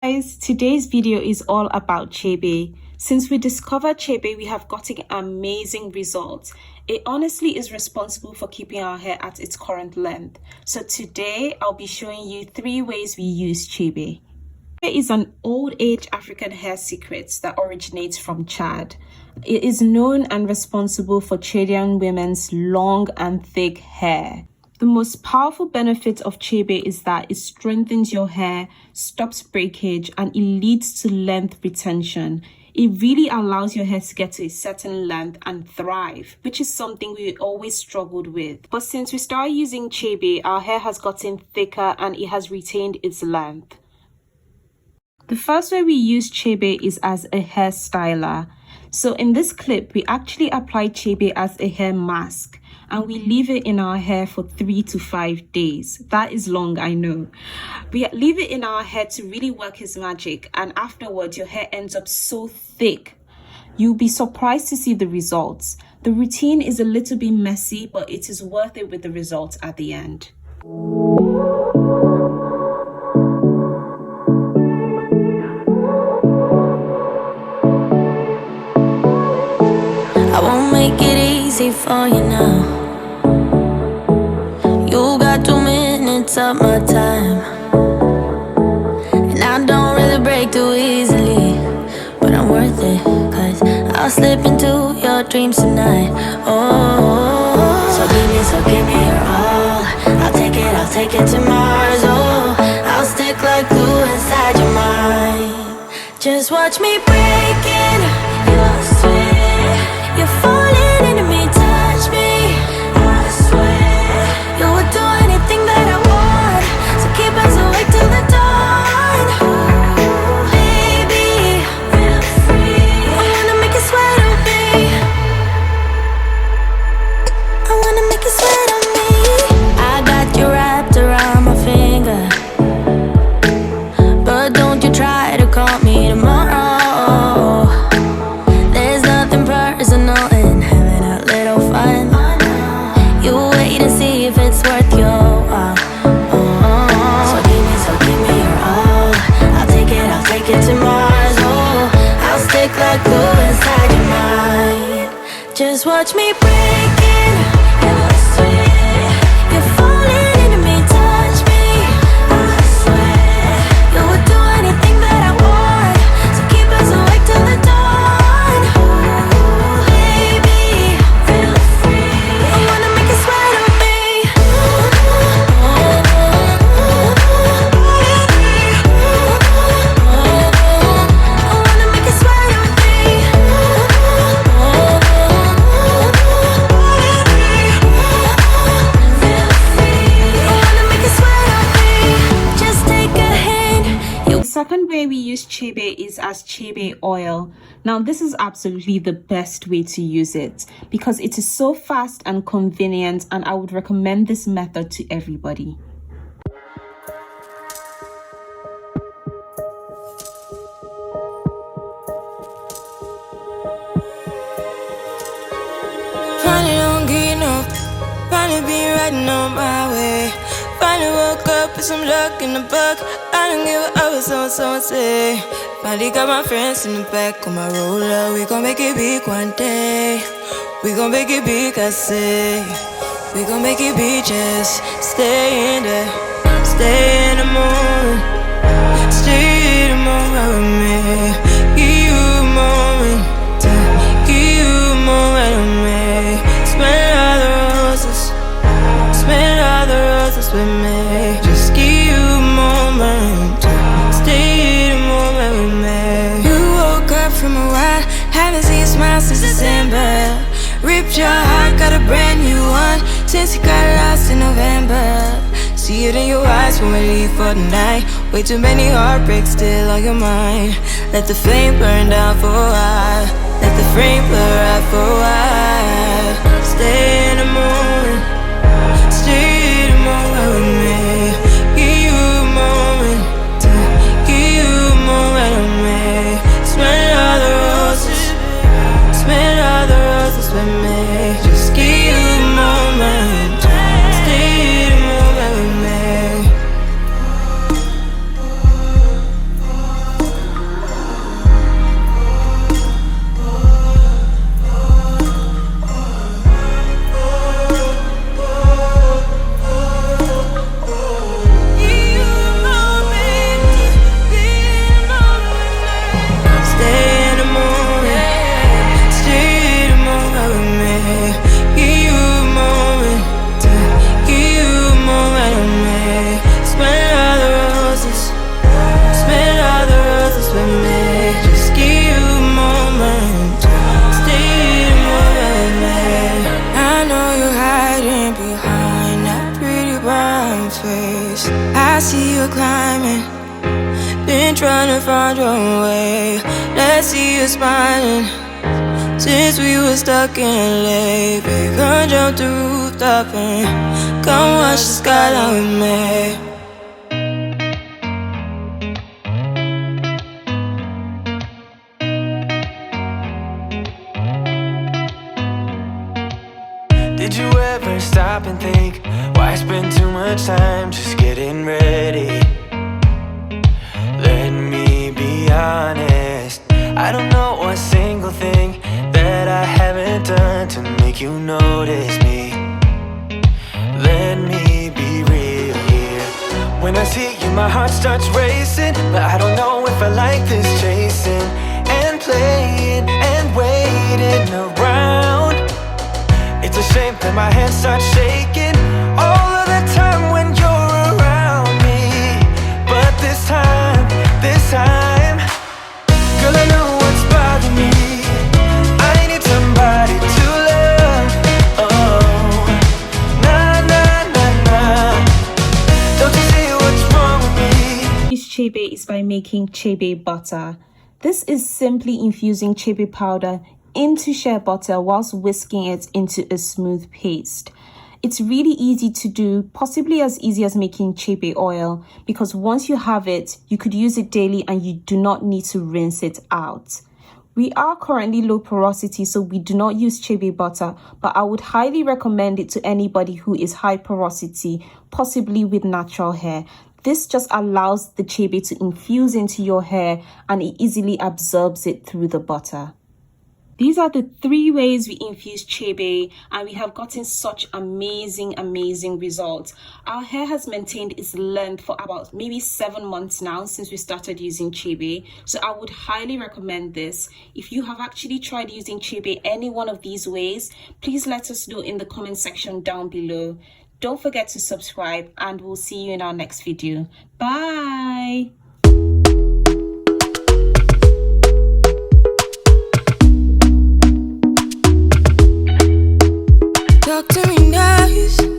Guys, today's video is all about Chebe. Since we discovered Chebe, we have gotten amazing results. It honestly is responsible for keeping our hair at its current length. So today, I'll be showing you 3 ways we use Chebe. Chebe is an old age African hair secret that originates from Chad. It is known and responsible for Chadian women's long and thick hair. The most powerful benefit of Chebe is that it strengthens your hair, stops breakage, and it leads to length retention. It really allows your hair to get to a certain length and thrive, which is something we always struggled with. But since we started using Chebe, our hair has gotten thicker and it has retained its length. The first way we use Chebe is as a hair styler. So in this clip, we actually apply Chebe as a hair mask and we leave it in our hair for 3 to 5 days. That is long, I know. We leave it in our hair to really work its magic, and afterwards your hair ends up so thick. You'll be surprised to see the results. The routine is a little bit messy, but it is worth it with the results at the end. I won't make it easy for you now. You got 2 minutes of my time, and I don't really break too easily, but I'm worth it, cause I'll slip into your dreams tonight. Oh, so give me your all. I'll take it to Mars. Oh, I'll stick like glue inside your mind. Just watch me break it. You'll swear you're falling into me, touch me. I swear you would do anything that I want, so keep us awake till the dawn. Ooh, baby, feel free. I wanna make you sweat on me. I wanna make you sweat on me. I got you wrapped around my finger, but don't you try to call me tomorrow. There's nothing personal in having a little fun. You wait and see if it's worth your while. So give me your all. I'll take it to Mars. Oh, I'll stick like glue inside your mind. Just watch me break it. You'll swear you're falling into me, touch me. I swear you would do anything that I want, so keep us awake till the dawn. Ooh, baby, feel free. I wanna make you sweat on me. I wanna make you sweat on me. Feel free. I wanna make you sweat on me. Just take a hand. The second way we use Chebe is as Chebe oil. Now this is absolutely the best way to use it because it is so fast and convenient, and I would recommend this method to everybody. Finally don't get enough. Finally been riding on my way. Finally woke up with some luck in the book. I don't give a what someone say. Finally got my friends in the back of my roller. We gon' make it big one day. We gon' make it big, I say. We gon' make it big, just stay in there. Stay in the moment. Stay in the moment with me. Give you a moment. Give you a moment with me. Smell all the roses. Smell all the roses with me. Just give you a moment. Stay in the moment with me. You woke up from a while, haven't seen a smile since December. Ripped your heart, got a brand new one since you got lost in November. See it in your eyes when we leave for the night. Way too many heartbreaks still on your mind. Let the flame burn down for a while. Let the flame blur out for a while. Stay in the moment. Stay in the moment with me. Give you a moment. Give you a moment with me. Smell all the roses. Smell all the roses with me. Just give you a moment. Stay in the moment with me. trying to find your way. Let's see you smiling. Since we were stuck in LA, babe, come jump the rooftop and come watch the skyline with me. Did you ever stop and think, why spend too much time just getting ready? Let me be honest, I don't know a single thing that I haven't done to make you notice me. Let me be real here. When I see you, my heart starts racing, but I don't know if I like this chasing and playing and waiting around. It's a shame that my hands start shaking all of the time when you're around me. But this time, girl, I know what's bothering me. I need somebody to love. Oh, nah, nah, nah, nah. Don't you see what's wrong with me? Chebe is by making Chebe Butter. This is simply infusing Chebe powder into shea butter whilst whisking it into a smooth paste. It's really easy to do, possibly as easy as making Chebe oil, because once you have it, you could use it daily and you do not need to rinse it out. We are currently low porosity, so we do not use Chebe butter, but I would highly recommend it to anybody who is high porosity, possibly with natural hair. This just allows the Chebe to infuse into your hair and it easily absorbs it through the butter. These are the 3 ways we infuse Chebe, and we have gotten such amazing results. Our hair has maintained its length for about maybe 7 months now since we started using Chebe. So I would highly recommend this. If you have actually tried using Chebe any one of these ways, please let us know in the comment section down below. Don't forget to subscribe, and we'll see you in our next video. Bye! Talk to me nice.